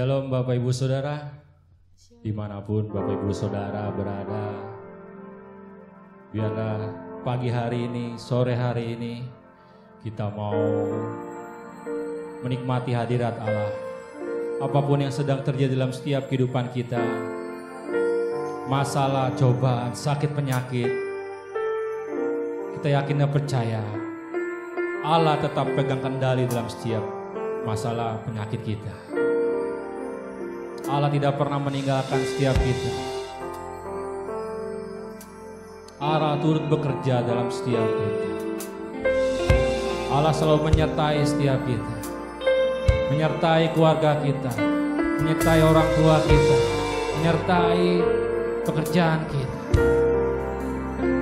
Shalom Bapak Ibu Saudara, dimanapun Bapak Ibu Saudara berada. Biarlah pagi hari ini, sore hari ini, kita mau menikmati hadirat Allah. Apapun yang sedang terjadi dalam setiap kehidupan kita, masalah, cobaan, sakit, penyakit, kita yakin dan percaya Allah tetap pegang kendali dalam setiap masalah penyakit kita. Allah tidak pernah meninggalkan setiap kita. Allah turut bekerja dalam setiap kita. Allah selalu menyertai setiap kita, menyertai keluarga kita, menyertai orang tua kita, menyertai pekerjaan kita.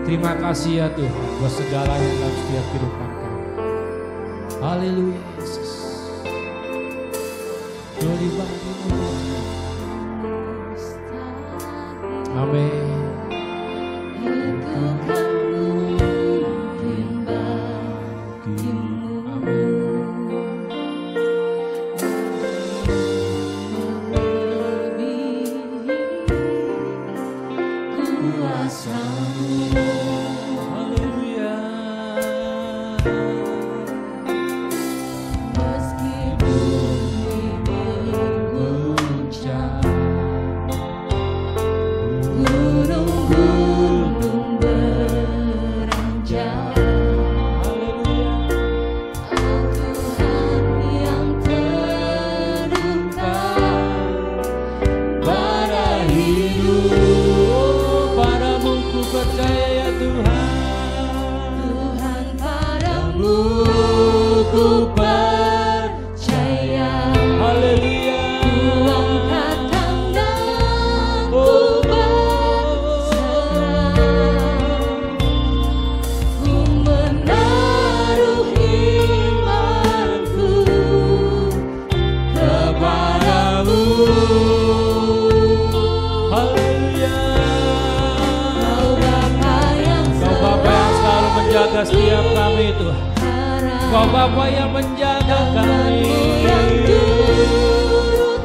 Terima kasih ya Tuhan buat segalanya dalam setiap kehidupan kami. Haleluya Yesus. Glory bagimu. Amin. Setiap kami Tuhan, Kau Bapa yang menjaga kami,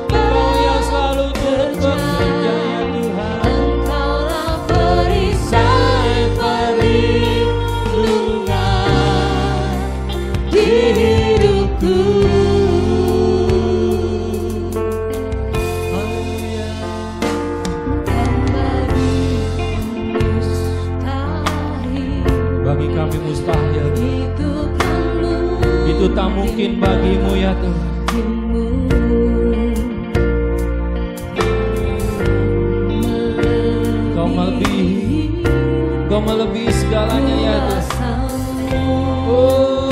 Kau yang selalu turut bekerja ya Tuhan. Engkaulah perisai perlindungan di hidupku. Haleluya. Bagi kami mustahil, itu tak mungkin bagimu ya Tuhan. Kau melebihi segalanya ya Tuhan. Oh,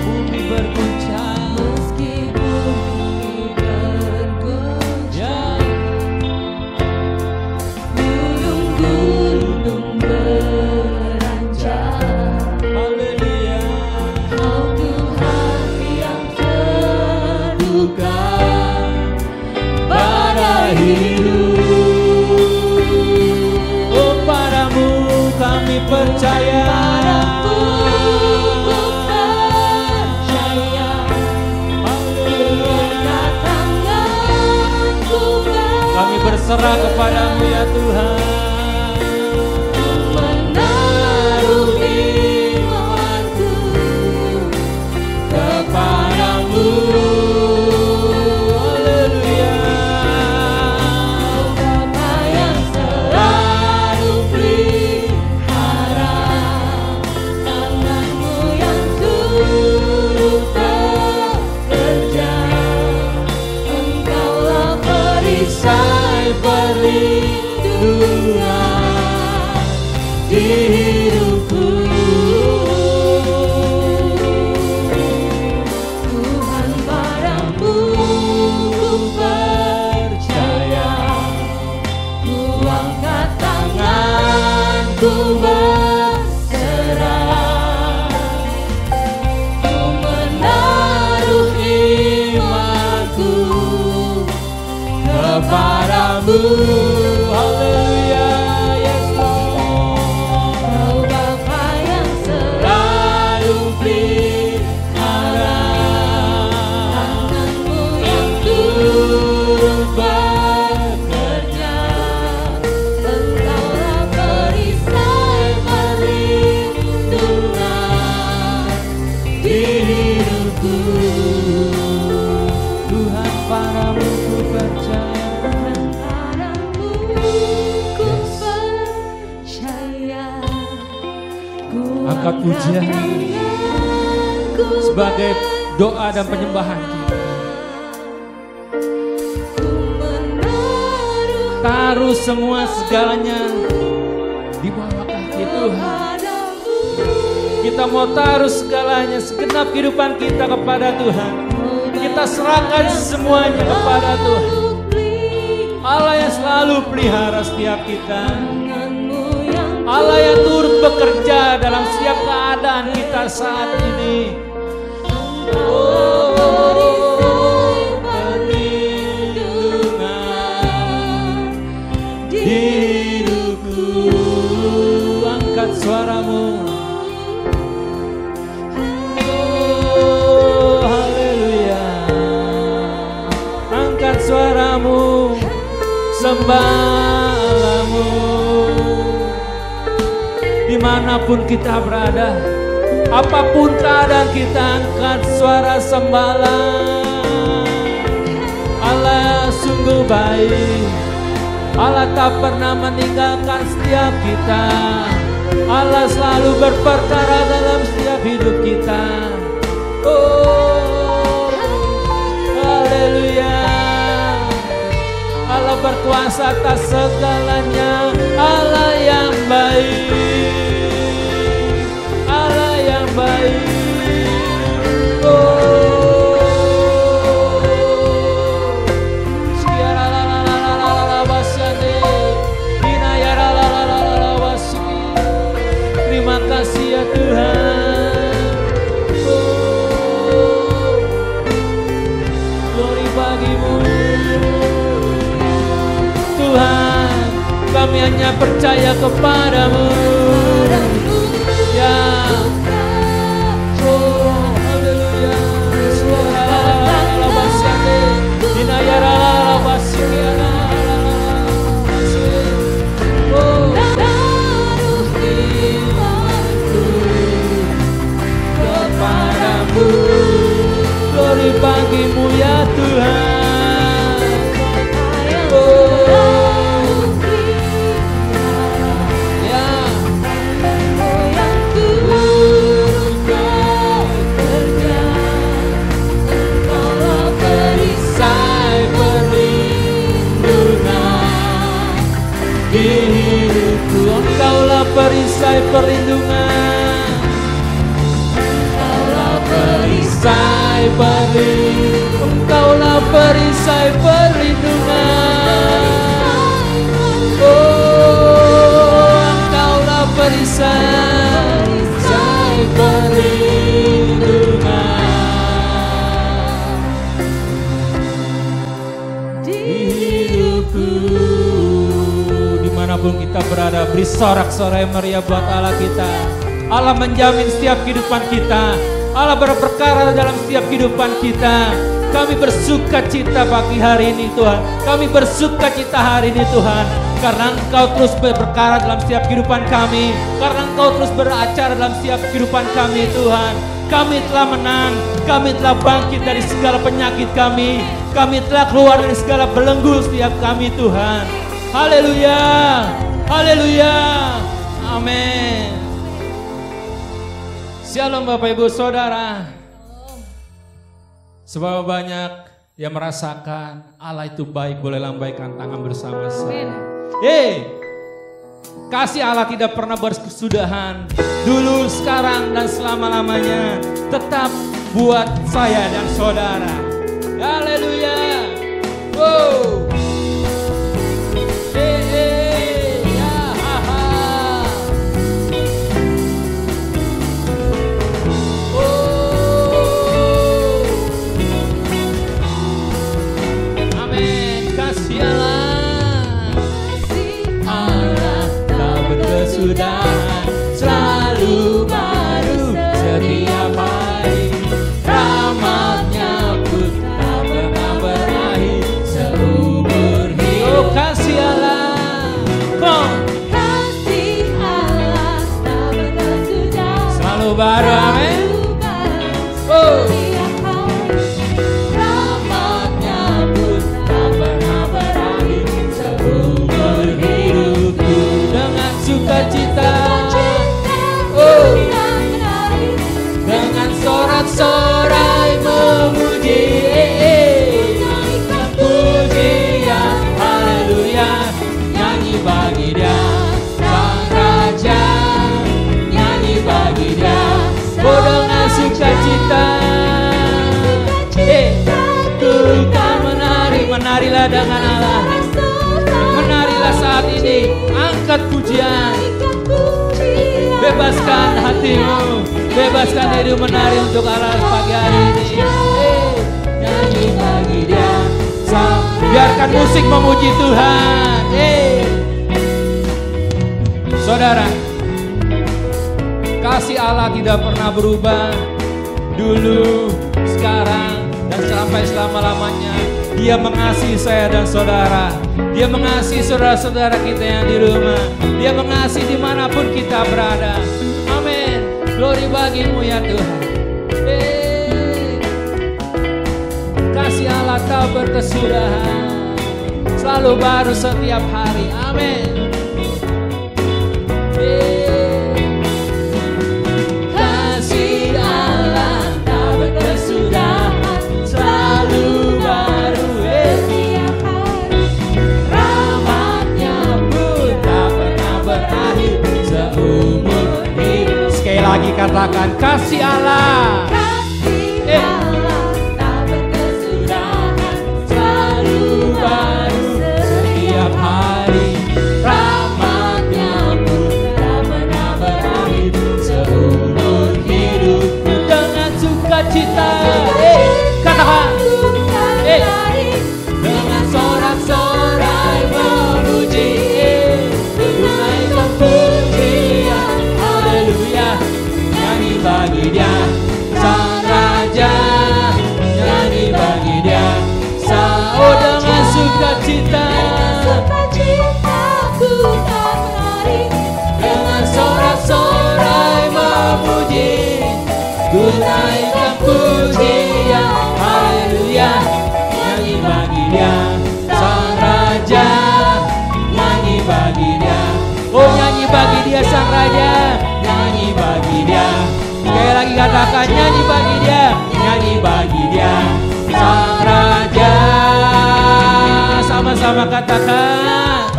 bumi berguncang, Meski bumi berguncang, gunung-gunung beranjak. haleluya. Kau Tuhan yang terbuka pada hidup. Oh, padamu kami percaya. Padamu ku percaya, berkat tanganku Kami berserah kepadamu ya Tuhan. menaruh imanku kepadamu. Haleluya. Bapa yang selalu pelihara, tanganmu yang turut bekerja. Engkaulah perisai perlindungan di hidupku. Tuhan, padamu ku percaya, ku angkat tanganku berserah, ku menaruh imanku kepadamu. Haleluya, yes Lord. Kau Bapa yang selalu pelihara, tanganmu angkat pujian sebagai doa dan penyembahan kita. Taruh semua segalanya di bawah kaki Tuhan. Kita mau taruh segalanya, segenap kehidupan kita kepada Tuhan. Kita serahkan semuanya kepada Tuhan. Allah yang selalu pelihara setiap kita. Allah yang turut bekerja dalam setiap keadaan kita saat ini. Perlindungan di hidupku. Angkat suaramu. Oh, haleluya. Angkat suaramu, sembahmu. Dimanapun kita berada, apapun keadaan kita, angkat suara sembahlah. Allah sungguh baik, Allah tak pernah meninggalkan setiap kita. Allah selalu berperkara dalam setiap hidup kita. Oh, haleluya. Allah berkuasa atas segalanya. Allah yang baik, Allah yang baik. Oh, sekiara la la la la la la wasane, dinayara la la la la wasiki. Terima kasih ya Tuhan. Oh, glory bagimu Tuhan. Kami hanya percaya kepadamu. Ya. Oh, haleluya. Kepadamu. Glory bagimu ya Tuhan. Engkaulah perisai perlindungan, Engkaulah perisai perlindungan, Engkaulah perisai perlindungan. Oh, Engkaulah perisai perlindungan di hidupku. Dimanapun kita berada, beri sorak-sorai meriah buat Allah kita. Allah menjamin setiap kehidupan kita. Allah berperkara dalam setiap kehidupan kita. Kami bersuka cita pagi hari ini Tuhan. Kami bersuka cita hari ini Tuhan. Karena Engkau terus berperkara dalam setiap kehidupan kami. Karena Engkau terus beracara dalam setiap kehidupan kami Tuhan. Kami telah menang. Kami telah bangkit dari segala penyakit kami. Kami telah keluar dari segala belenggu setiap kami Tuhan. Haleluya, haleluya, amin. Shalom Bapak Ibu Saudara. Sebab banyak yang merasakan Allah itu baik, boleh lambaikan tangan bersama saya. Kasih Allah tidak pernah berkesudahan. Dulu, sekarang, dan selama-lamanya. Tetap buat saya dan saudara. Haleluya. Wow. Kesudahan selalu baru setiap hari, rahmatnya pun tak pernah berakhir. dengan Allah. Menarilah saat ini, angkat pujian. Bebaskan hatimu, bebaskan dirimu menari untuk Allah pagi hari ini. Nyanyi bagi Dia. Biarkan musik memuji Tuhan. Saudara, kasih Allah tidak pernah berubah. Dulu, sekarang, dan sampai selama-lamanya. Dia mengasihi saya dan saudara. Dia mengasihi saudara-saudara kita yang di rumah. Dia mengasihi dimanapun kita berada. Amin. Glory bagimu ya Tuhan. Kasih Allah tak berkesudahan, selalu baru setiap hari. Amin. Kasih Allah tak berkesudahan, selalu baru setiap hari. Rahmatnya pun tak pernah berakhir seumur hidup. Sekali lagi katakan kasih Allah. Cita, katakan, dengan sorak-sorai memuji, tunaikan pujian, haleluya, nyanyi bagi Dia, Sang Raja, nyanyi bagi Dia, oh dengan sukacita, dengan sorak-sorai memuji, tunaikan pujian, haleluya, nyanyi bagi Dia, Sang Raja, nyanyi bagi Dia, oh nyanyi bagi Dia Sang Raja, nyanyi bagi Dia, sekali lagi katakan nyanyi bagi Dia, nyanyi bagi Dia, Sang Raja, sama-sama katakan,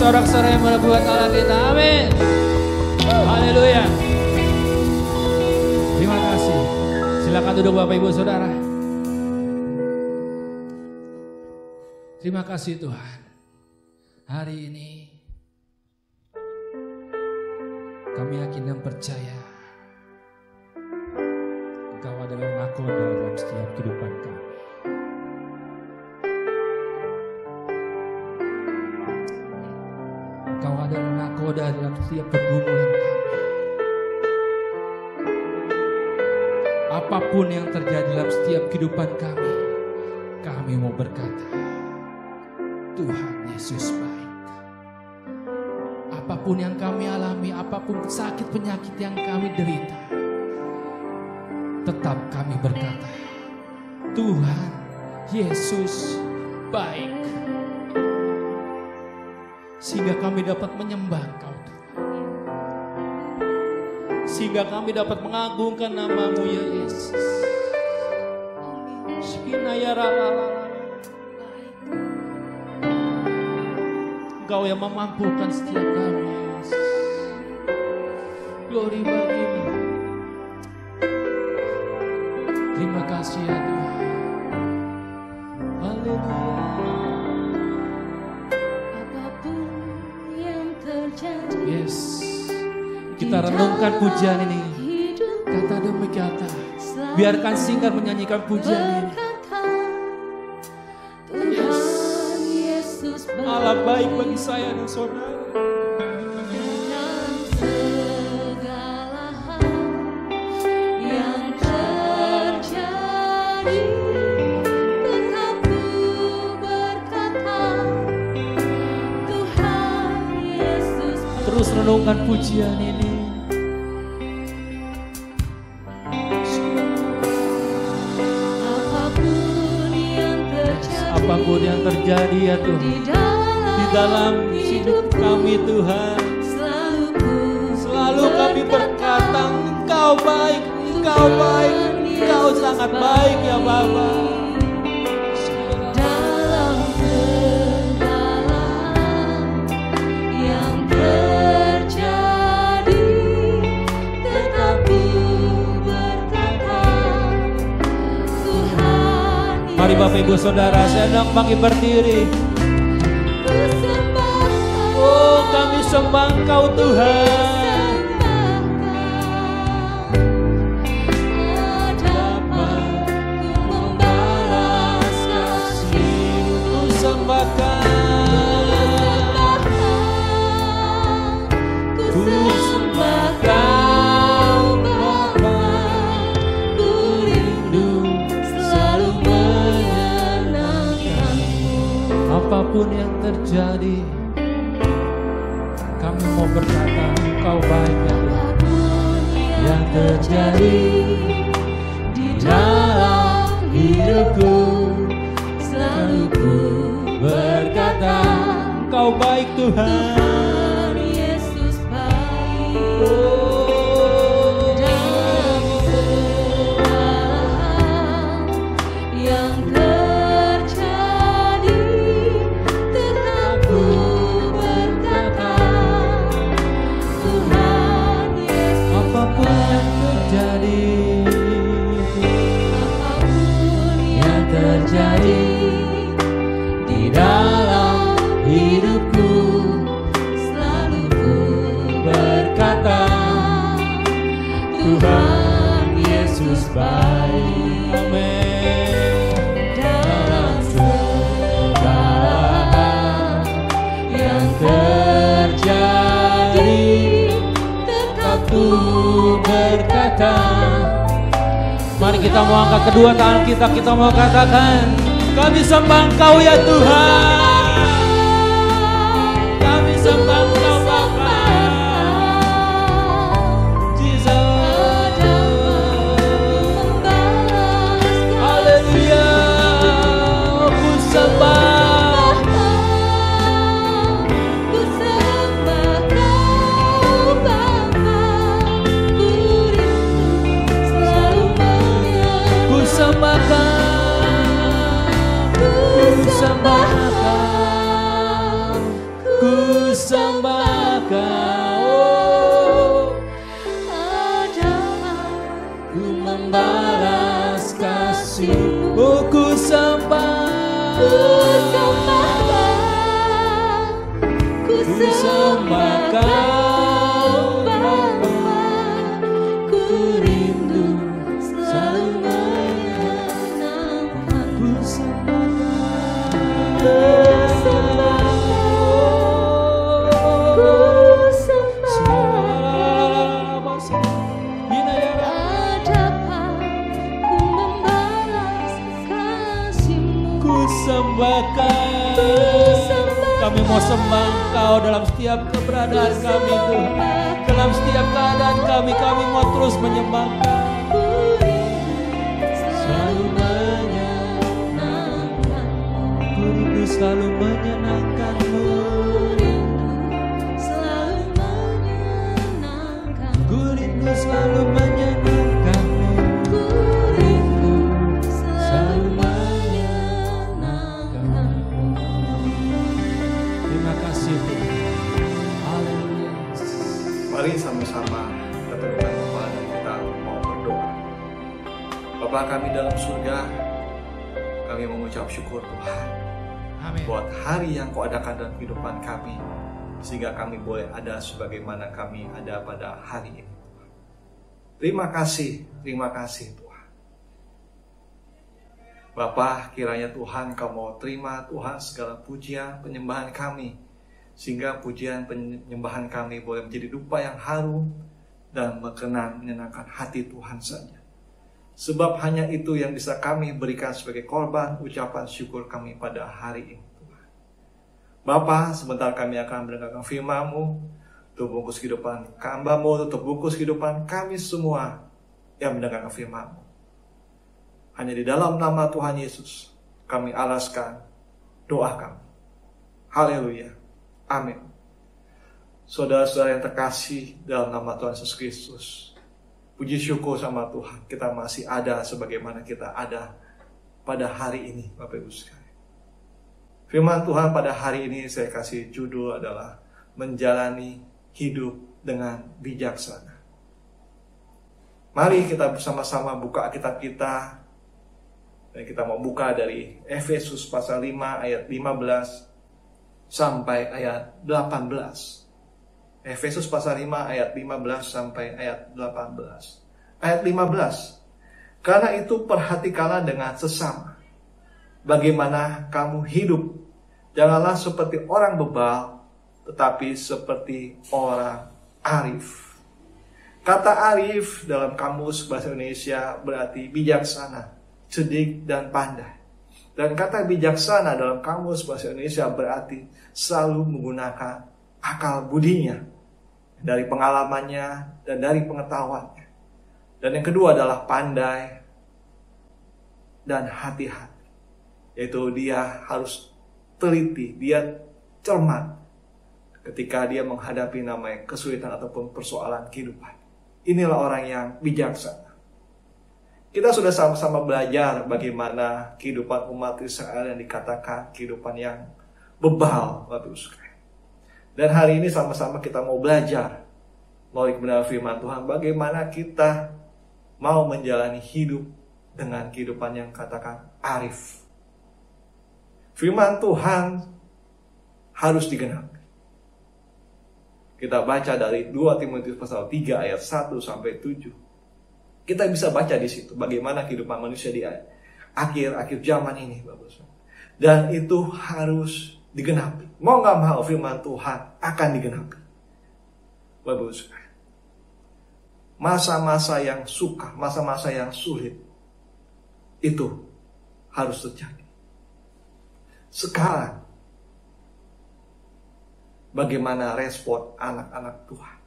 sorak-sorai buat Allah kita, amin. Haleluya. Terima kasih. Silakan duduk Bapak Ibu Saudara. Terima kasih Tuhan. Hari ini kami yakin dan percaya Engkau adalah nakoda dalam setiap kehidupan kami. Engkau adalah nakoda dalam setiap pergumulan kami. Apapun yang terjadi dalam setiap kehidupan kami mau berkata, Tuhan Yesus baik. Apapun yang kami alami, apapun sakit penyakit yang kami derita, tetap kami berkata, Tuhan Yesus baik. Sehingga kami dapat menyembah Engkau Tuhan. Sehingga kami dapat mengagungkan nama-Mu ya Yesus. Engkau yang memampukan setiap kami Yesus. Glory bagi-Mu. Terima kasih ya Tuhan. Haleluya. Yes, kita renungkan pujian ini kata demi kata. Biarkan singkat menyanyikan pujian ini. Yes. Allah baik bagi saya dan saudara. Terus renungkan pujian ini. Apapun yang terjadi ya Tuhan, di dalam hidup kami Tuhan, selalu kami berkata Engkau baik, Engkau baik, Engkau sangat baik ya Bapa. Mari Bapak Ibu Saudara, saya undang bangkit berdiri. Oh, kami sembah Engkau Tuhan. Apapun yang terjadi, kami mau berkata Engkau baik ya Tuhan. Yang terjadi di dalam hidupku, selalu ku berkata Engkau baik Tuhan. Tuhan Yesus baik. Dalam segala hal yang terjadi, tetap ku berkata Tuhan Yesus Apapun yang terjadi, apapun yang terjadi di dalam hidupku, selalu ku berkata Tuhan Yesus baik. Amin. dalam segala hal yang Terjadi, tetap ku berkata. Mari kita mau angkat kedua tangan kita mau katakan, kami sembah Engkau ya Tuhan. Kami sembah Engkau Bapa. Jesus. Haleluya. Ku sembah. Ku sembah Kau Bapa, ku rindu selalu menyembah. Ku sembah Kau. Ku sembah Kau. Ku sembah Kau. Adalah Ku membalas kasih. Oh, ku sembah. ku sembah Kau Bapa, ku rindu selalu menyenangkan. Ku sembah Ku sembah Adakah ku membalas kasih-Mu? Ku sembah Kau. Kami mau sembah Engkau dalam setiap keberadaan kami Tuhan. Dalam setiap keadaan kami mau terus menyembah Kau. Ku rindu selalu menyenangkan. Ku rindu selalu menyenangkan-Mu. Selalu menyenangkan. Ku rindu selalu menyenangkan-Mu. Ku rindu selalu menyenangkan. Terima kasih Tuhan. Haleluya. Mari sama-sama kita tundukkan kepala dan kita mau berdoa. Bapa kami dalam surga, kami mengucap syukur Tuhan Amin. buat hari yang Kau adakan dalam kehidupan kami, sehingga kami boleh ada sebagaimana kami ada pada hari ini. Terima kasih Tuhan. Bapa, kiranya Tuhan Kau mau terima Tuhan segala pujian penyembahan kami, sehingga pujian penyembahan kami boleh menjadi dupa yang harum dan berkenan menyenangkan hati Tuhan saja. Sebab hanya itu yang bisa kami berikan sebagai korban ucapan syukur kami pada hari ini Tuhan. Bapa, sebentar kami akan mendengarkan firman-Mu, tutup bungkus kehidupan hamba-Mu, tutup bungkus kehidupan kami semua yang mendengarkan firman-Mu. Hanya di dalam nama Tuhan Yesus kami alaskan doa kami. Haleluya. Amin. Saudara-saudara yang terkasih dalam nama Tuhan Yesus Kristus, puji syukur sama Tuhan, kita masih ada sebagaimana kita ada pada hari ini, Bapak Ibu sekalian. Firman Tuhan pada hari ini saya kasih judul adalah menjalani hidup dengan bijaksana. Mari kita bersama-sama buka Alkitab kita Dan kita mau buka dari Efesus pasal 5 ayat 15 sampai ayat 18. Efesus pasal 5 ayat 15 sampai ayat 18. Ayat 15. Karena itu perhatikanlah dengan sesama bagaimana kamu hidup. Janganlah seperti orang bebal, tetapi seperti orang arif. Kata arif dalam kamus bahasa Indonesia berarti bijaksana, cerdik, dan pandai. Dan kata bijaksana dalam kamus bahasa Indonesia berarti selalu menggunakan akal budinya, dari pengalamannya dan dari pengetahuannya. Dan yang kedua adalah pandai dan hati-hati, yaitu dia harus teliti, dia cermat ketika dia menghadapi namanya kesulitan ataupun persoalan kehidupan. Inilah orang yang bijaksana. Kita sudah sama-sama belajar bagaimana kehidupan umat Israel yang dikatakan kehidupan yang bebal, Bapak Ibu sekalian. Dan hari ini sama-sama kita mau belajar melalui kebenaran firman Tuhan bagaimana kita mau menjalani hidup dengan kehidupan yang katakan arif. Firman Tuhan harus digenapi. Kita baca dari 2 Timotius pasal 3 ayat 1 sampai 7. Kita bisa baca di situ bagaimana kehidupan manusia di akhir zaman ini, Bapak. Dan itu harus digenapi. Mau nggak mau firman Tuhan akan digenapi, Bapak. Masa-masa yang sukar, masa-masa yang sulit itu harus terjadi. Sekarang bagaimana respon anak-anak Tuhan?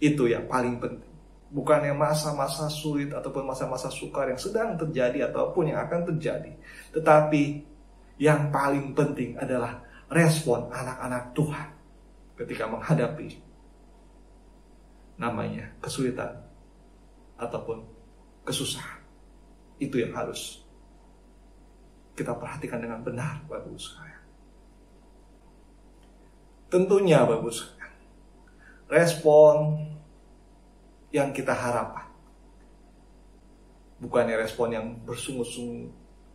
Itu yang paling penting. Bukannya masa-masa sulit ataupun masa-masa sukar yang sedang terjadi ataupun yang akan terjadi. Tetapi yang paling penting adalah respon anak-anak Tuhan ketika menghadapi namanya kesulitan ataupun kesusahan. Itu yang harus kita perhatikan dengan benar, Bapak Ibu sekalian. Tentunya, Bapak Ibu sekalian, respon yang kita harapkan bukannya respon yang bersungut-sungut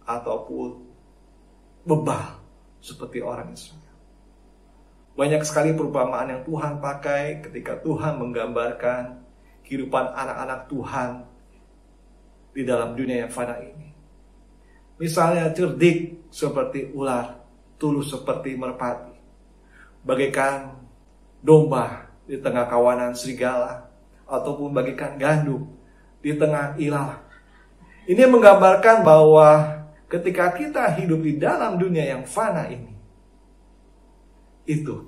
ataupun bebal seperti orang Israel. Banyak sekali perumpamaan yang Tuhan pakai ketika Tuhan menggambarkan kehidupan anak-anak Tuhan di dalam dunia yang fana ini. Misalnya cerdik seperti ular, tulus seperti merpati, bagaikan domba di tengah kawanan serigala, ataupun bagikan gandum di tengah ilalang. Ini menggambarkan bahwa ketika kita hidup di dalam dunia yang fana ini, itu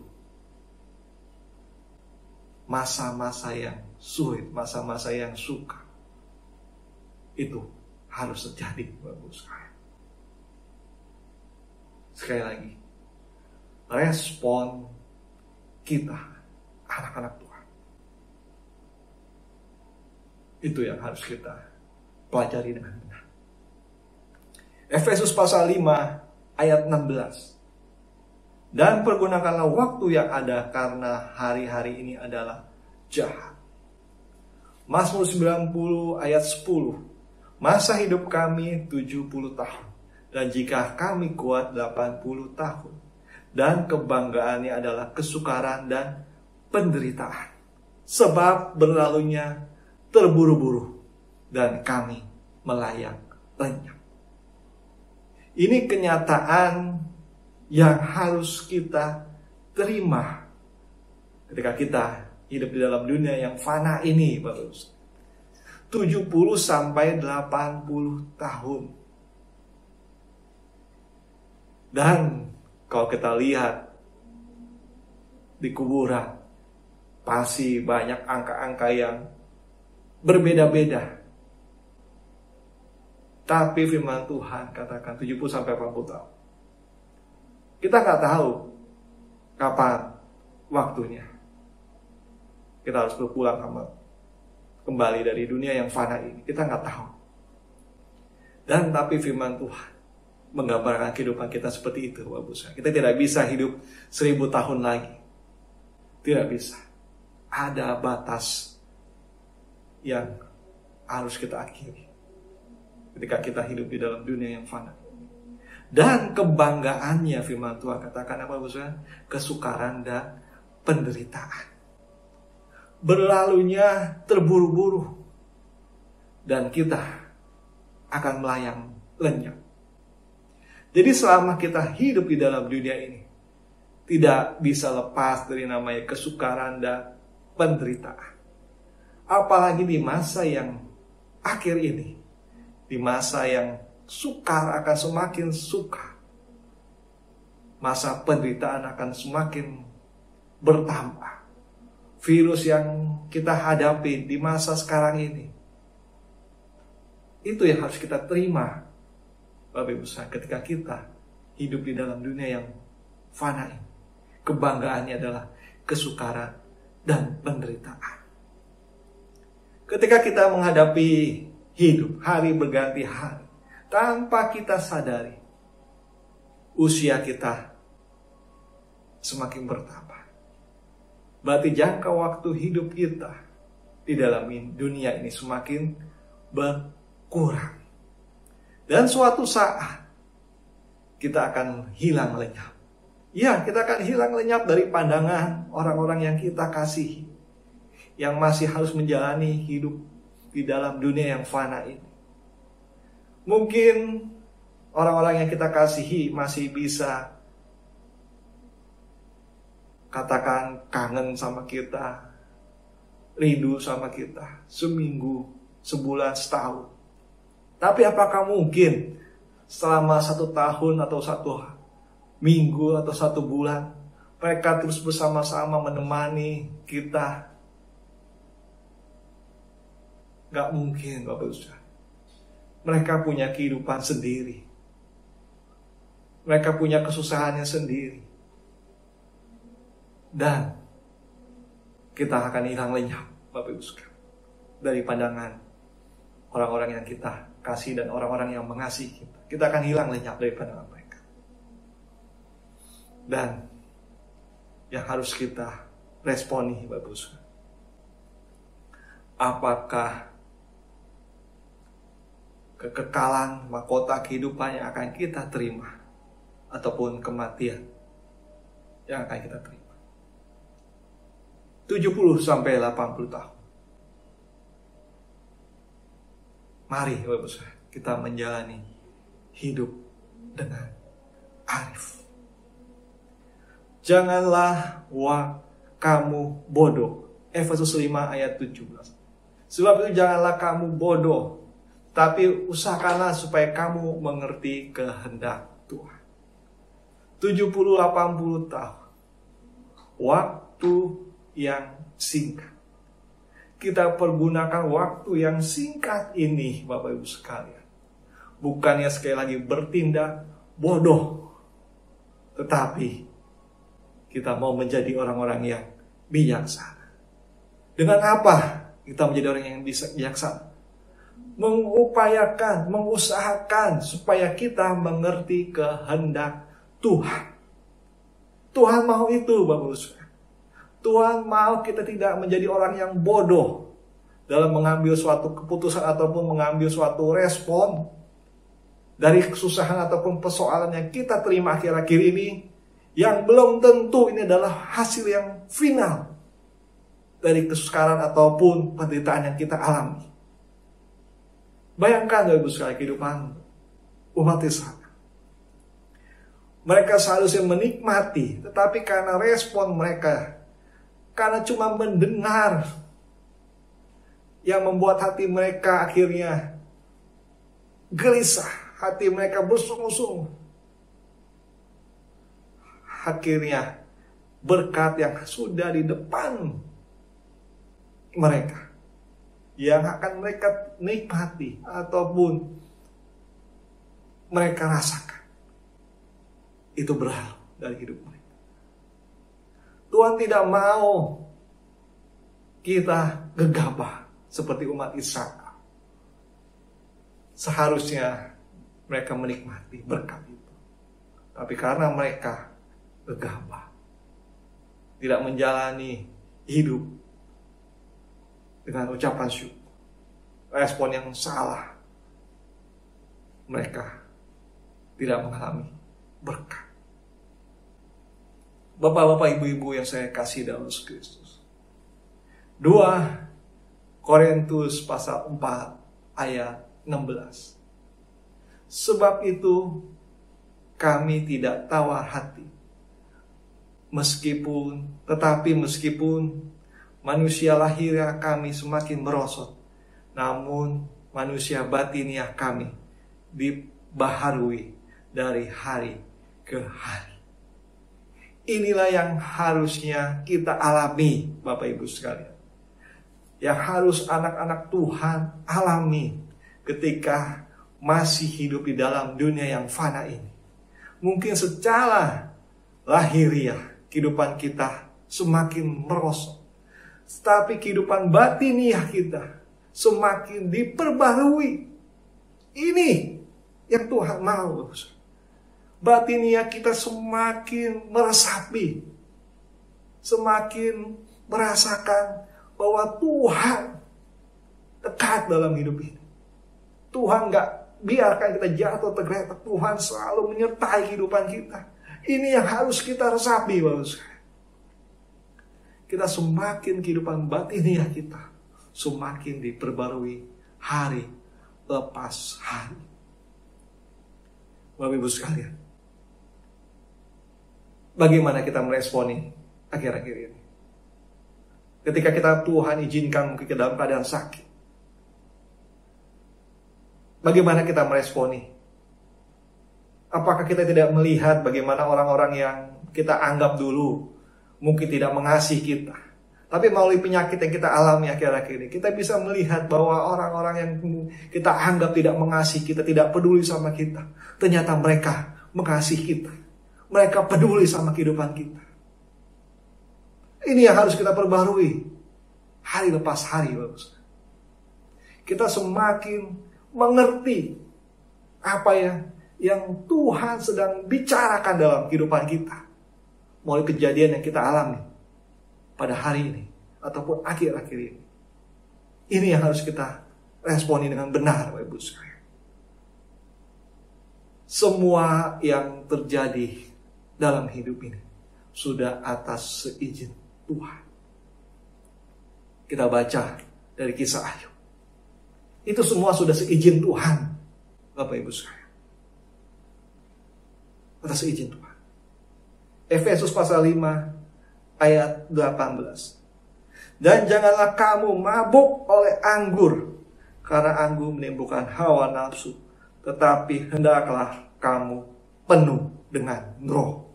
masa-masa yang sulit, masa-masa yang sukar, itu harus terjadi, Bapak sekalian. Sekali lagi, respon kita, anak-anak Tuhan, itu yang harus kita pelajari dengan benar. Efesus pasal 5 ayat 16. Dan pergunakanlah waktu yang ada karena hari-hari ini adalah jahat. Mazmur 90 ayat 10. Masa hidup kami 70 tahun. Dan jika kami kuat 80 tahun. Dan kebanggaannya adalah kesukaran dan penderitaan. Sebab berlalunya terburu-buru dan kami melayang lenyap. Ini kenyataan yang harus kita terima ketika kita hidup di dalam dunia yang fana ini, Bapak. 70 sampai 80 tahun. Dan kalau kita lihat di kuburan, pasti banyak angka-angka yang berbeda-beda. Tapi firman Tuhan katakan 70 sampai 80 tahun. Kita nggak tahu kapan waktunya. Kita harus berpulang kembali dari dunia yang fana ini. Kita nggak tahu. Dan tapi firman Tuhan menggambarkan kehidupan kita seperti itu, Bapak. Kita tidak bisa hidup 1000 tahun lagi. Tidak bisa. Ada batas yang harus kita akhiri. ketika kita hidup di dalam dunia yang fana. Dan kebanggaannya firman Tuhan katakan apa Saudara? Kesukaran dan penderitaan. Berlalunya terburu-buru dan kita akan melayang lenyap. Jadi selama kita hidup di dalam dunia ini, tidak bisa lepas dari namanya kesukaran dan penderitaan. Apalagi di masa yang akhir ini, di masa yang sukar akan semakin sukar, masa penderitaan akan semakin bertambah. Virus yang kita hadapi di masa sekarang ini, itu yang harus kita terima, Bapak Ibu Saudara, ketika kita hidup di dalam dunia yang fana ini. Kebanggaannya adalah kesukaran dan penderitaan. Ketika kita menghadapi hidup, hari berganti hari, tanpa kita sadari, usia kita semakin bertambah. Berarti jangka waktu hidup kita di dalam dunia ini semakin berkurang. Dan suatu saat kita akan hilang lenyap. Ya, kita akan hilang lenyap dari pandangan orang-orang yang kita kasihi, yang masih harus menjalani hidup di dalam dunia yang fana ini. Mungkin orang-orang yang kita kasihi masih bisa katakan kangen sama kita, rindu sama kita, seminggu, sebulan, setahun. Tapi apakah mungkin selama 1 tahun atau 1 minggu atau 1 bulan mereka terus bersama-sama menemani kita? Gak mungkin, Bapak Ibu Saudara. Mereka punya kehidupan sendiri. Mereka punya kesusahannya sendiri. Dan kita akan hilang lenyap, Bapak Ibu Saudara, dari pandangan orang-orang yang kita kasih dan orang-orang yang mengasihi kita. Kita akan hilang lenyap dari pandangan mereka. Dan yang harus kita responi, Bapak Ibu Saudara, apakah kekekalan mahkota kehidupan yang akan kita terima ataupun kematian yang akan kita terima? 70 sampai 80 tahun. Mari Bapak Saudara, kita menjalani hidup dengan arif. Janganlah kamu bodoh. Efesus 5 ayat 17. Sebab itu janganlah kamu bodoh, tapi usahakanlah supaya kamu mengerti kehendak Tuhan. 70-80 tahun. Waktu yang singkat. Kita pergunakan waktu yang singkat ini, Bapak Ibu sekalian, bukannya sekali lagi bertindak bodoh, tetapi kita mau menjadi orang-orang yang bijaksana. Dengan apa kita menjadi orang yang bijaksana? Mengupayakan, mengusahakan supaya kita mengerti kehendak Tuhan. Tuhan mau itu, Bapak Ibu. Tuhan mau kita tidak menjadi orang yang bodoh dalam mengambil suatu keputusan ataupun mengambil suatu respon dari kesusahan ataupun persoalan yang kita terima akhir-akhir ini, yang belum tentu ini adalah hasil yang final dari kesukaran ataupun penderitaan yang kita alami. Bayangkan Bapak Ibu sekalian kehidupan umat Israel. Mereka seharusnya menikmati, tetapi karena respon mereka, karena cuma mendengar, yang membuat hati mereka akhirnya gelisah, hati mereka bersungut-sungut. Akhirnya berkat yang sudah di depan mereka, yang akan mereka nikmati ataupun mereka rasakan, itu berlalu dari hidup mereka. Tuhan tidak mau kita gegabah seperti umat Israel. Seharusnya mereka menikmati berkat itu. Tapi karena mereka gegabah, tidak menjalani hidup dengan ucapan syukur, respon yang salah, mereka tidak mengalami berkat. Bapak-bapak, ibu-ibu yang saya kasih dalam Yesus Kristus. 2 Korintus pasal 4 ayat 16. Sebab itu kami tidak tawar hati. Tetapi meskipun manusia lahiriah kami semakin merosot, namun manusia batiniah kami dibaharui dari hari ke hari. Inilah yang harusnya kita alami, Bapak Ibu sekalian. Yang harus anak-anak Tuhan alami ketika masih hidup di dalam dunia yang fana ini. Mungkin secara lahiriah kehidupan kita semakin merosot, tapi kehidupan batiniah kita semakin diperbarui. Ini yang Tuhan mau. Batiniah kita semakin meresapi, semakin merasakan bahwa Tuhan dekat dalam hidup ini. Tuhan gak biarkan kita jatuh tergeletak. Tuhan selalu menyertai kehidupan kita. Ini yang harus kita resapi, Bapak. Kita semakin kehidupan batiniah kita semakin diperbarui hari lepas hari. Bapak Ibu sekalian, bagaimana kita meresponi akhir-akhir ini? Ketika Tuhan izinkan mungkin ke dalam keadaan sakit, bagaimana kita meresponi? Apakah kita tidak melihat bagaimana orang-orang yang kita anggap dulu mungkin tidak mengasihi kita, tapi melalui penyakit yang kita alami akhir-akhir ini, kita bisa melihat bahwa orang-orang yang kita anggap tidak mengasihi kita, tidak peduli sama kita, ternyata mereka mengasihi kita. Mereka peduli sama kehidupan kita. Ini yang harus kita perbarui hari lepas hari, Bapak. Kita semakin mengerti apa yang Tuhan sedang bicarakan dalam kehidupan kita melalui kejadian yang kita alami pada hari ini ataupun akhir-akhir ini. Ini yang harus kita responi dengan benar, Bapak Ibu sekalian. Semua yang terjadi dalam hidup ini sudah atas seizin Tuhan. Kita baca dari kisah Ayub. Itu semua sudah seizin Tuhan, Bapak Ibu sekalian. Atas seizin Tuhan. Efesus pasal 5 ayat 18. Dan janganlah kamu mabuk oleh anggur, karena anggur menimbulkan hawa nafsu, tetapi hendaklah kamu penuh dengan roh.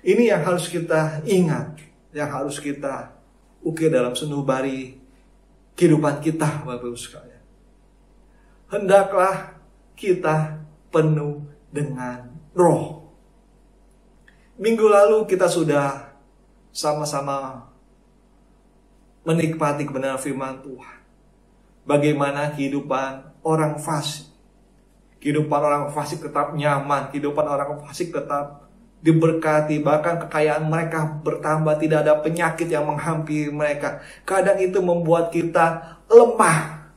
Ini yang harus kita ingat, yang harus kita ukir dalam sanubari kehidupan kita, Bapak Ibu sekalian. Hendaklah kita penuh dengan roh. Minggu lalu kita sudah sama-sama menikmati kebenaran firman Tuhan. Bagaimana kehidupan orang fasik. Kehidupan orang fasik tetap nyaman, kehidupan orang fasik tetap diberkati, bahkan kekayaan mereka bertambah, tidak ada penyakit yang menghampiri mereka. Kadang itu membuat kita lemah.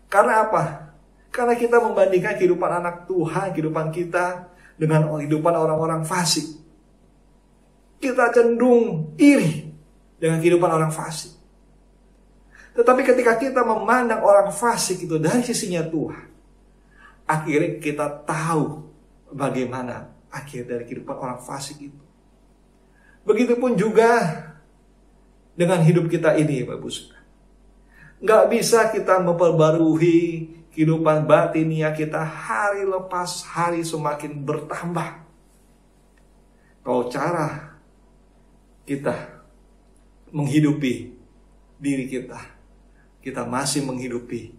Karena apa? Karena kita membandingkan kehidupan anak Tuhan, kehidupan kita dengan kehidupan orang-orang fasik. Kita cenderung iri dengan kehidupan orang fasik. Tetapi ketika kita memandang orang fasik itu dari sisinya Tuhan, akhirnya kita tahu bagaimana akhir dari kehidupan orang fasik itu. Begitupun juga dengan hidup kita ini, Bapak Ibu. Gak bisa kita memperbarui kehidupan batiniah kita hari lepas hari semakin bertambah. Kalau cara kita menghidupi diri kita masih menghidupi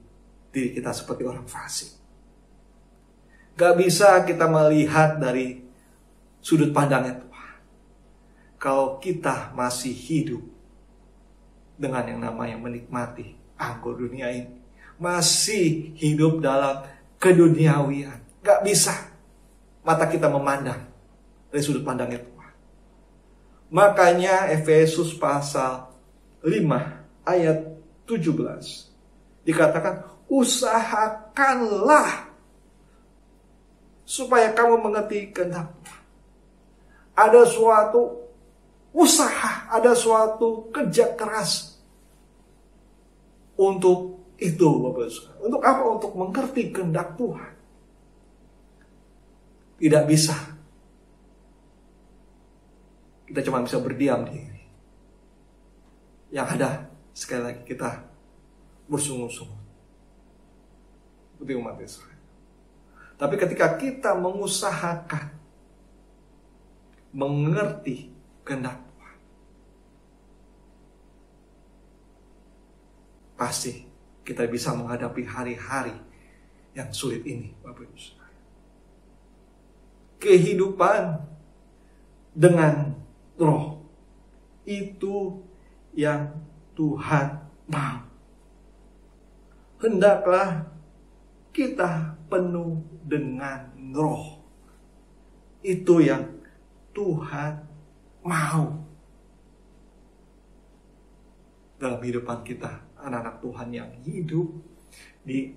diri kita seperti orang fasik. Gak bisa kita melihat dari sudut pandangnya Tuhan. Kalau kita masih hidup dengan yang namanya menikmati anggur dunia ini, masih hidup dalam keduniawian, gak bisa mata kita memandang dari sudut pandangnya Tuhan. Makanya Efesus pasal 5 ayat 17 dikatakan, usahakanlah supaya kamu mengerti kehendak Tuhan. Ada suatu usaha, ada suatu kerja keras untuk itu, Bapak Ibu. Untuk apa? Untuk mengerti kehendak Tuhan. Tidak bisa. Kita cuma bisa berdiam diri. Yang ada, sekali lagi kita bersungut-sungut. Seperti umat Israel. Tapi ketika kita mengusahakan mengerti kehendak Tuhan, pasti kita bisa menghadapi hari-hari yang sulit ini, Bapak Ibu Saudara. Kehidupan dengan roh itu yang Tuhan mau. Hendaklah kita penuh dengan roh. Itu yang Tuhan mau dalam kehidupan kita, anak-anak Tuhan yang hidup di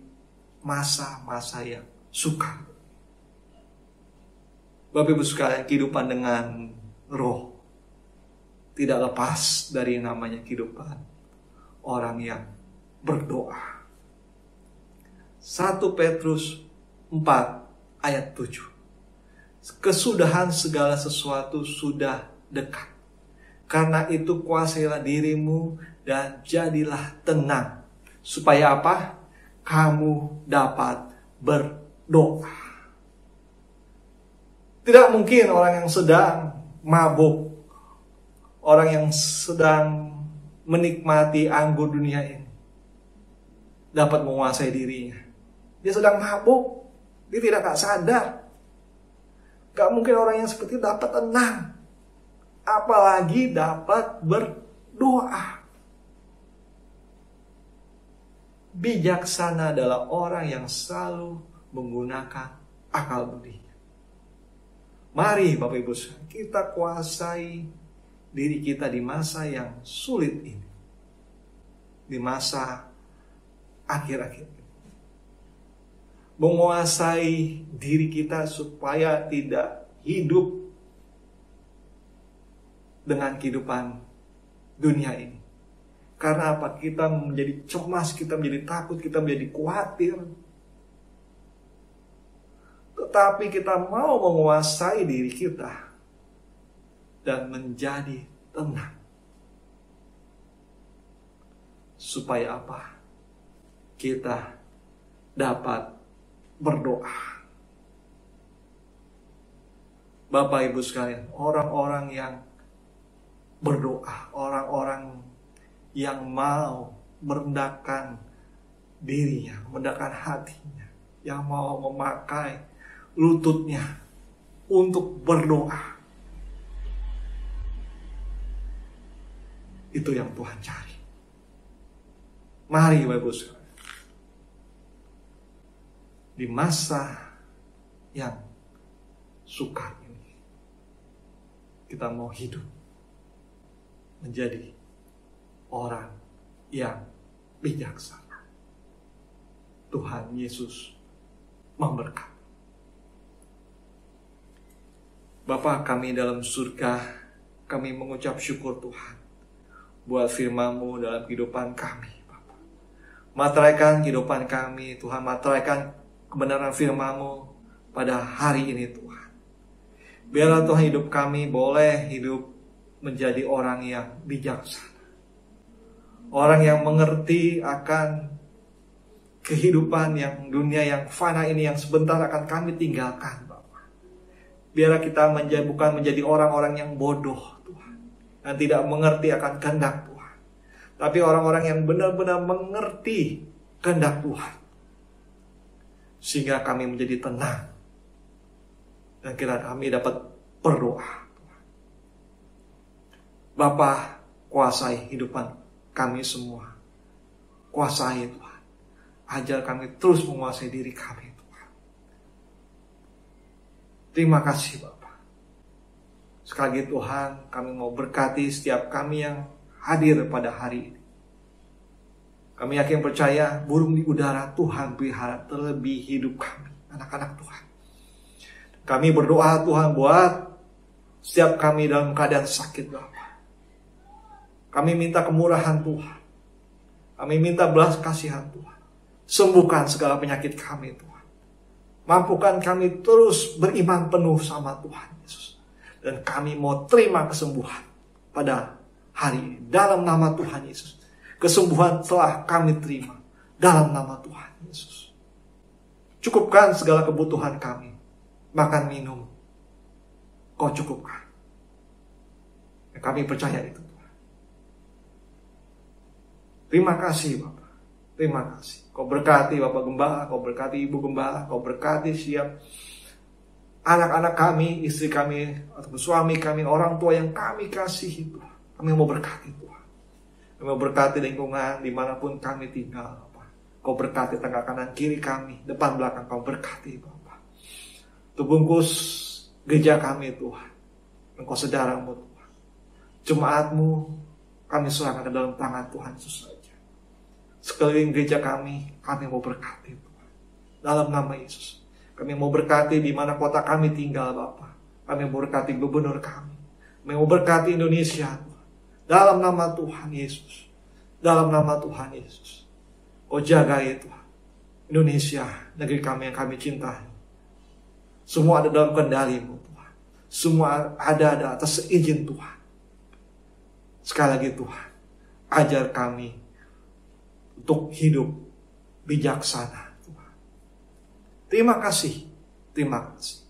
masa-masa yang sukar. Bapak Ibu sekalian, kehidupan dengan roh tidak lepas dari namanya kehidupan orang yang berdoa. 1 Petrus 4 ayat 7. Kesudahan segala sesuatu sudah dekat. Karena itu kuasailah dirimu dan jadilah tenang. Supaya apa? Kamu dapat berdoa. Tidak mungkin orang yang sedang mabuk, orang yang sedang menikmati anggur dunia ini dapat menguasai dirinya. Dia sedang mabuk, dia tidak sadar. Gak mungkin orang yang seperti itu dapat tenang, apalagi dapat berdoa. Bijaksana adalah orang yang selalu menggunakan akal budinya. Mari Bapak Ibu, kita kuasai diri kita di masa yang sulit ini, di masa akhir-akhir ini. Menguasai diri kita supaya tidak hidup dengan kehidupan dunia ini. Karena apa? Kita menjadi cemas, kita menjadi takut, kita menjadi khawatir. Tetapi kita mau menguasai diri kita dan menjadi tenang. Supaya apa? Kita dapat berdoa. Bapak Ibu sekalian, orang-orang yang berdoa, orang-orang yang mau merendahkan dirinya, merendahkan hatinya, yang mau memakai lututnya untuk berdoa, itu yang Tuhan cari. Mari Bapak Ibu sekalian, di masa yang sukar ini, kita mau hidup menjadi orang yang bijaksana. Tuhan Yesus memberkati. Bapa kami dalam surga, kami mengucap syukur Tuhan buat firman-Mu dalam kehidupan kami, Bapa. Materaikan kehidupan kami, Tuhan, materaikan kebenaran firman-Mu pada hari ini, Tuhan. Biarlah Tuhan hidup kami boleh hidup menjadi orang yang bijaksana. Orang yang mengerti akan kehidupan yang dunia yang fana ini, yang sebentar akan kami tinggalkan, Bapak. Biarlah kita bukan menjadi orang-orang yang bodoh, Tuhan, yang tidak mengerti akan kehendak Tuhan. Tapi orang-orang yang benar-benar mengerti kehendak Tuhan. Sehingga kami menjadi tenang. Dan kami dapat berdoa. Bapa, kuasai hidupan kami semua. Kuasai Tuhan. Ajar kami terus menguasai diri kami, Tuhan. Terima kasih Bapa. Sekali lagi Tuhan, kami mau berkati setiap kami yang hadir pada hari ini. Kami yakin percaya burung di udara Tuhan pelihara terlebih hidup kami, anak-anak Tuhan. Kami berdoa Tuhan buat setiap kami dalam keadaan sakit Bapa. Kami minta kemurahan Tuhan. Kami minta belas kasihan Tuhan. Sembuhkan segala penyakit kami Tuhan. Mampukan kami terus beriman penuh sama Tuhan Yesus. Dan kami mau terima kesembuhan pada hari ini. Dalam nama Tuhan Yesus. Kesembuhan telah kami terima. Dalam nama Tuhan Yesus. Cukupkan segala kebutuhan kami. Makan, minum. Kau cukupkan. Dan kami percaya itu Tuhan. Terima kasih Bapak. Terima kasih. Kau berkati Bapak Gembala, Kau berkati Ibu Gembala, Kau berkati setiap anak-anak kami, istri kami, atau suami kami, orang tua yang kami kasih itu. Kami mau berkati Tuhan. Kami mau berkati lingkungan dimanapun kami tinggal Bapak. Kau berkati tengah kanan kiri kami, depan belakang Kau berkati Bapak. Tubungkus gereja kami Tuhan. Engkau saudaramu Tuhan. Jemaatmu kami serahkan ke dalam tangan Tuhan Yesus saja. Sekeliling gereja kami mau berkati Tuhan. Dalam nama Yesus. Kami mau berkati di mana kota kami tinggal Bapa. Kami mau berkati gubernur kami. Kami mau berkati Indonesia Tuhan. Dalam nama Tuhan Yesus. Dalam nama Tuhan Yesus. Kau jaga ya Tuhan. Indonesia, negeri kami yang kami cintai. Semua ada dalam kendali-Mu Tuhan. Semua ada atas izin Tuhan. Sekali lagi Tuhan, ajar kami untuk hidup bijaksana Tuhan. Terima kasih. Terima kasih.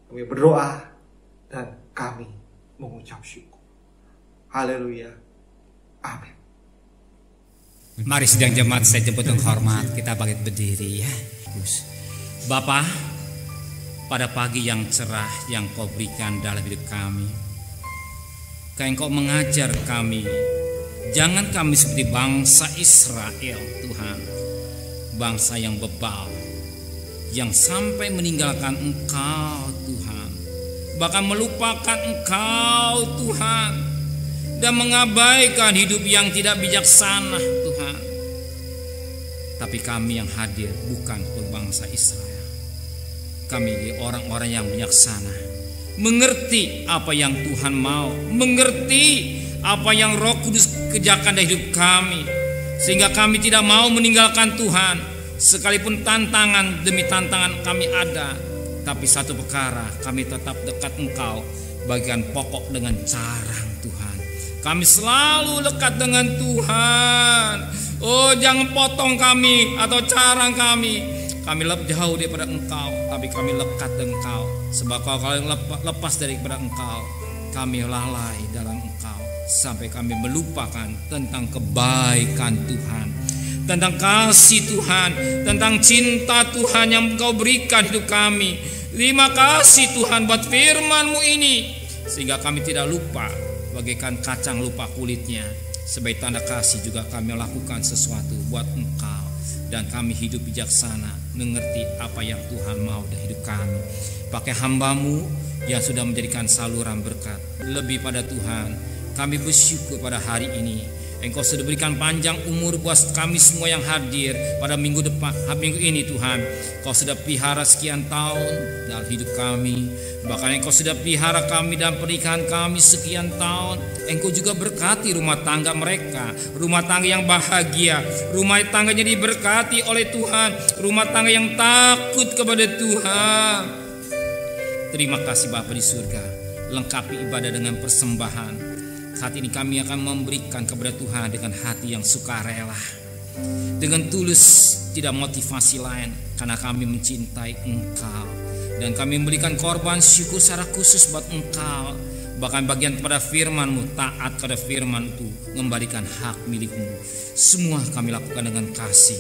Kami berdoa dan kami mengucap syukur. Haleluya. Amin. Mari sidang jemaat saya jemput yang hormat, kita bangkit berdiri ya. Bapa, pada pagi yang cerah yang Kau berikan dalam hidup kami, Engkau mengajar kami, jangan kami seperti bangsa Israel Tuhan, bangsa yang bebal, yang sampai meninggalkan Engkau Tuhan, bahkan melupakan Engkau Tuhan, dan mengabaikan hidup yang tidak bijaksana Tuhan. Tapi kami yang hadir bukan berbangsa Israel. Kami orang-orang yang bijaksana, mengerti apa yang Tuhan mau, mengerti apa yang Roh Kudus kerjakan dalam hidup kami, sehingga kami tidak mau meninggalkan Tuhan, sekalipun tantangan demi tantangan kami ada. Tapi satu perkara, kami tetap dekat Engkau, bagian pokok dengan carang Tuhan. Kami selalu dekat dengan Tuhan. Oh, jangan potong kami atau carang kami. Kami jauh daripada Engkau, tapi kami lekat dengan Engkau. Sebab kalau lepas daripada Engkau, kami lalai dalam Engkau, sampai kami melupakan tentang kebaikan Tuhan, tentang kasih Tuhan, tentang cinta Tuhan yang Engkau berikan hidup kami. Terima kasih Tuhan buat firman-Mu ini, sehingga kami tidak lupa, bagaikan kacang lupa kulitnya. Sebagai tanda kasih juga kami lakukan sesuatu buat Engkau, dan kami hidup bijaksana, mengerti apa yang Tuhan mau dalam hidup kami. Pakai hamba-Mu yang sudah menjadikan saluran berkat. Lebih pada Tuhan, kami bersyukur pada hari ini Engkau sudah berikan panjang umur buat kami semua yang hadir pada minggu ini Tuhan. Kau sudah pelihara sekian tahun dalam hidup kami. Bahkan Engkau sudah pelihara kami dalam pernikahan kami sekian tahun. Engkau juga berkati rumah tangga mereka, rumah tangga yang bahagia, rumah tangganya diberkati oleh Tuhan, rumah tangga yang takut kepada Tuhan. Terima kasih Bapa di surga. Lengkapi ibadah dengan persembahan. Saat ini kami akan memberikan kepada Tuhan dengan hati yang sukarela, dengan tulus, tidak motivasi lain, karena kami mencintai Engkau, dan kami memberikan korban syukur secara khusus buat Engkau. Bahkan bagian pada firman-Mu, taat kepada firman itu, mengembalikan hak milik-Mu. Semua kami lakukan dengan kasih,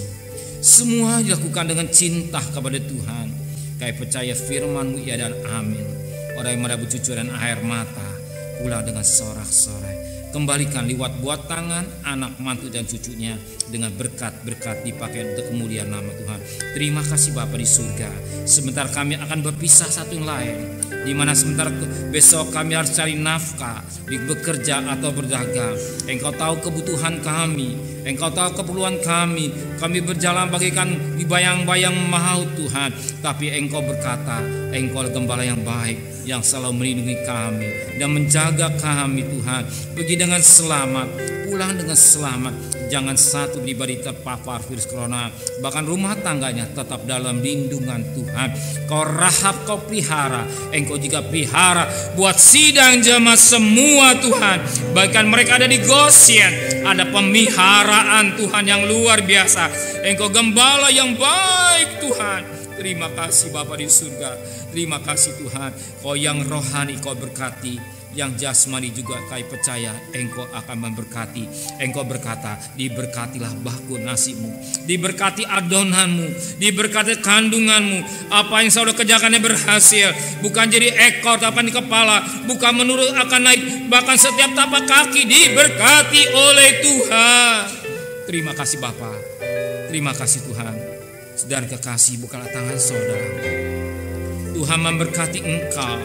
semua dilakukan dengan cinta kepada Tuhan. Kami percaya firman-Mu ya dan amin. Orang yang merah bercucuran air mata pulang dengan sorak-sorai. Kembalikan liwat buat tangan anak, mantu dan cucunya dengan berkat-berkat dipakai untuk kemuliaan nama Tuhan. Terima kasih Bapa di surga. Sebentar kami akan berpisah satu yang lain, di mana sebentar besok kami harus cari nafkah, bekerja atau berdagang. Engkau tahu kebutuhan kami. Engkau tahu keperluan kami. Kami berjalan bagaikan di bayang-bayang maut Tuhan. Tapi Engkau berkata, Engkau adalah gembala yang baik, yang selalu melindungi kami dan menjaga kami Tuhan. Pergi dengan selamat, pulang dengan selamat. Jangan satu pribadi terpapar virus corona, bahkan rumah tangganya tetap dalam lindungan Tuhan. Kau Rahab, kau pelihara. Engkau juga pelihara buat sidang jemaat semua Tuhan. Bahkan mereka ada di Goshen, ada pemeliharaan Tuhan yang luar biasa. Engkau gembala yang baik Tuhan. Terima kasih Bapa di surga. Terima kasih Tuhan. Kau yang rohani kau berkati, yang jasmani juga kau percaya Engkau akan memberkati. Engkau berkata, diberkatilah baku nasimu, diberkati adonanmu, diberkati kandunganmu. Apa yang saudara kerjakannya berhasil. Bukan jadi ekor tapi di kepala, bukan menurut akan naik, bahkan setiap tapak kaki diberkati oleh Tuhan. Terima kasih Bapa. Terima kasih Tuhan. Saudara kekasih, bukalah tangan saudara. Tuhan memberkati engkau.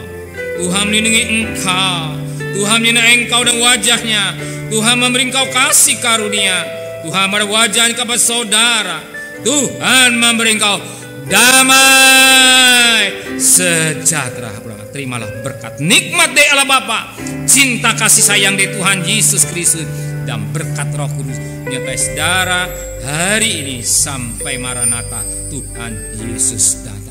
Tuhan melindungi engkau. Tuhan menyinari engkau dan wajahnya. Tuhan memberi engkau kasih karunia. Tuhan pada wajahnya kepada saudara. Tuhan memberi engkau damai sejahtera. Terimalah berkat nikmat dari Allah Bapa, cinta kasih sayang dari Tuhan Yesus Kristus, dan berkat Roh Kudus menyertai saudara hari ini sampai Maranatha Tuhan Yesus datang.